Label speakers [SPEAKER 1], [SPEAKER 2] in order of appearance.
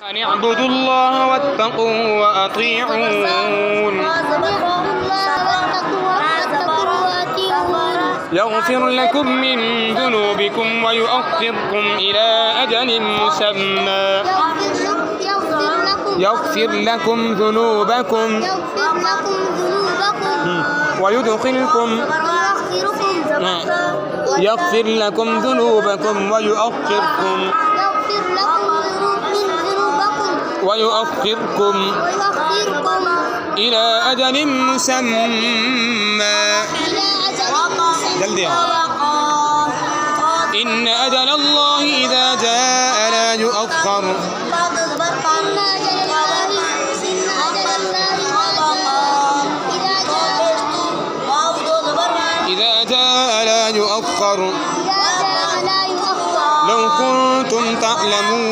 [SPEAKER 1] أن اعبدوا الله واتقوه وأطيعون يغفر لكم من ذنوبكم ويؤخركم إلى أجل مسمى يغفر لكم ذنوبكم ويدخلكم يغفر لكم ذنوبكم ويؤخركم إلى أجل مسمى إن أجل الله إذا جاء لا يؤخر إذا جاء لا يؤخر لو كنتم تعلمون